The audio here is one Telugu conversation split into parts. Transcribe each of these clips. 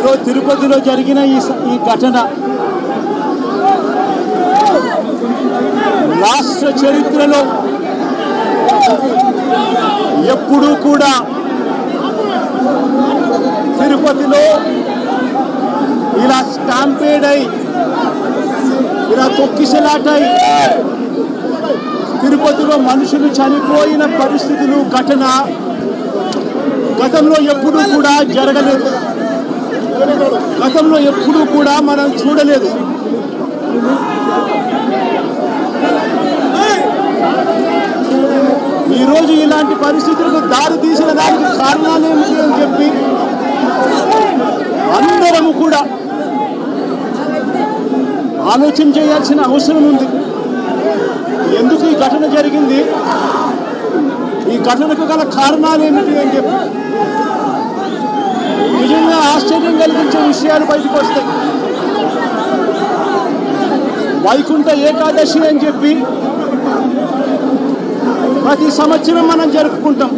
ఈరోజు తిరుపతిలో జరిగిన ఈ ఘటన రాష్ట్ర చరిత్రలో ఎప్పుడూ కూడా తిరుపతిలో ఇలా స్టాంపేడ్ అయి ఇలా తొక్కిసలాటై తిరుపతిలో మనుషులు చనిపోయిన పరిస్థితులు ఘటన గతంలో ఎప్పుడూ కూడా జరగలేదు. గతంలో ఎప్పుడూ కూడా మనం చూడలేదు. ఈరోజు ఇలాంటి పరిస్థితులకు దారి తీసిన దానికి కారణాలు ఏమిటి అని చెప్పి అందరము కూడా ఆలోచన చేయాల్సిన అవసరం ఉంది. ఎందుకు ఈ ఘటన జరిగింది, ఈ ఘటనకు గల కారణాలు ఏమిటి అని చెప్పి నిజంగా ఆశ్చర్యం కలిగించే విషయాలు బయటకు వస్తాయి. వైకుంఠ ఏకాదశి అని చెప్పి ప్రతి సంవత్సరం మనం జరుపుకుంటాం.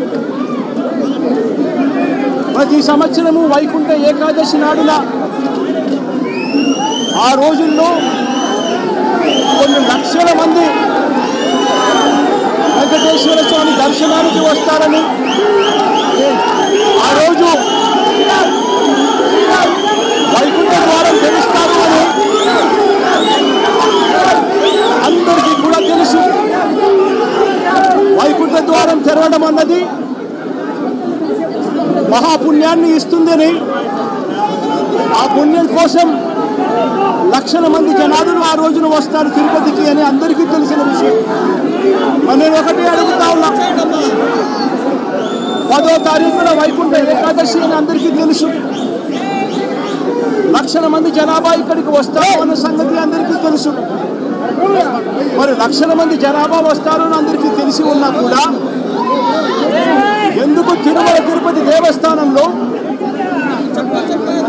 ప్రతి సంవత్సరము వైకుంఠ ఏకాదశి నాడున ఆ రోజుల్లో కొన్ని లక్షల మంది వెంకటేశ్వర స్వామి దర్శనానికి వస్తారని, ఆ రోజు వైకుంఠ ద్వారం తెరుస్తారు అని అందరికీ కూడా తెలుసు. వైకుంఠ ద్వారం తెరవడం అన్నది మహాపుణ్యాన్ని ఇస్తుందని, ఆ పుణ్యం కోసం లక్షల మంది జనాలు ఆ రోజున వస్తారు తిరుపతికి అని అందరికీ తెలిసిన విషయం. నేను ఒకటే అడుగుతా ఉన్నా, 10వ తారీఖున వైకుంఠ ఏకాదశి అని అందరికీ తెలుసు. లక్షల మంది జనాభా ఇక్కడికి వస్తారు అన్న సంగతి అందరికీ తెలుసు. మరి లక్షల మంది జనాభా వస్తారు అని అందరికీ తెలిసి ఉన్నా కూడా ఎందుకు తిరుమల తిరుపతి దేవస్థానంలో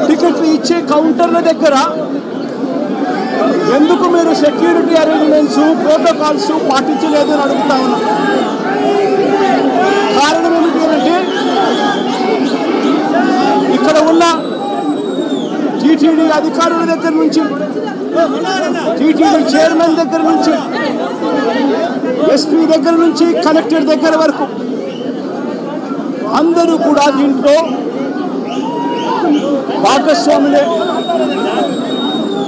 టికెట్లు ఇచ్చే కౌంటర్ల దగ్గర ఎందుకు మీరు సెక్యూరిటీ అరేంజ్మెంట్స్, ప్రోటోకాల్స్ పాటించలేదు అని అడుగుతా ఉన్నాం. కారణం ఏమిటి అంటే ఇక్కడ ఉన్న టీటీడీ అధికారుల దగ్గర నుంచి, టీటీడీ చైర్మన్ దగ్గర నుంచి, ఎస్పీ దగ్గర నుంచి, కలెక్టర్ దగ్గర వరకు అందరూ కూడా దీంట్లో భాగస్వాములే.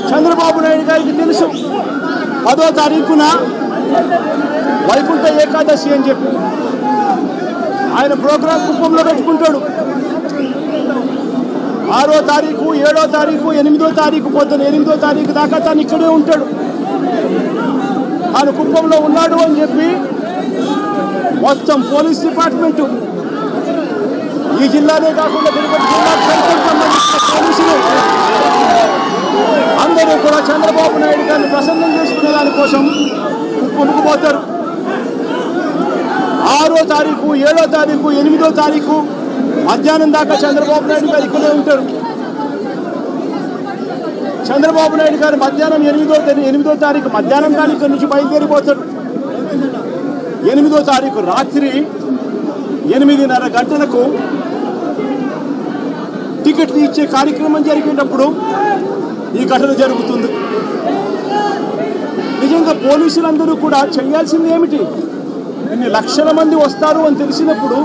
చంద్రబాబు నాయుడు గారికి తెలుసు 10వ తారీఖున వైకుంఠ ఏకాదశి అని చెప్పి ఆయన ప్రోగ్రాం కుప్పంలో పెట్టుకుంటాడు. 6వ తారీఖు, 7వ తారీఖు, 8వ తారీఖు పొద్దున 8వ తారీఖు దాకా తను ఇక్కడే ఉంటాడు. తాను కుప్పంలో ఉన్నాడు అని చెప్పి మొత్తం పోలీస్ డిపార్ట్మెంటు, ఈ జిల్లానే కాకుండా తిరుపతి జిల్లాకు సంబంధించిన పోలీసులు అందరూ కూడా చంద్రబాబు నాయుడు గారిని ప్రసన్నం చేసుకునే దానికోసం కుప్పంకు పోతారు. 6వ తారీఖు, 7వ తారీఖు, 8వ తారీఖు మధ్యాహ్నం దాకా చంద్రబాబు నాయుడు గారు ఇక్కడే ఉంటారు. చంద్రబాబు నాయుడు గారు మధ్యాహ్నం 8వ తారీఖు మధ్యాహ్నం తారీఖు నుంచి బయలుదేరిపోతాడు. 8వ తారీఖు రాత్రి 8:30 గంటలకు టికెట్లు ఇచ్చే కార్యక్రమం జరిగేటప్పుడు ఈ ఘటన జరుగుతుంది. నిజంగా పోలీసులందరూ కూడా చేయాల్సింది ఏమిటి? ఇన్ని లక్షల మంది వస్తారు అని తెలిసినప్పుడు,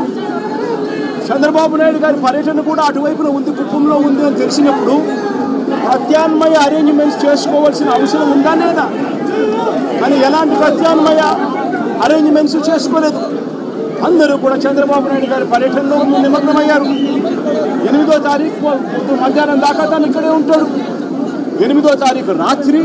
చంద్రబాబు నాయుడు గారి పర్యటన కూడా అటువైపున ఉంది, కుప్పంలో ఉంది అని తెలిసినప్పుడు ప్రత్యామ్నాయ అరేంజ్మెంట్స్ చేసుకోవాల్సిన అవసరం ఉందా లేదా? కానీ ఎలాంటి ప్రత్యామ్నాయ అరేంజ్మెంట్స్ చేసుకోలేదు. అందరూ కూడా చంద్రబాబు నాయుడు గారి పర్యటనలో నిమగ్నమయ్యారు. 8వ తారీఖు మధ్యాహ్నం దాకా తను ఇక్కడే ఉంటాడు. 8వ తారీఖు రాత్రి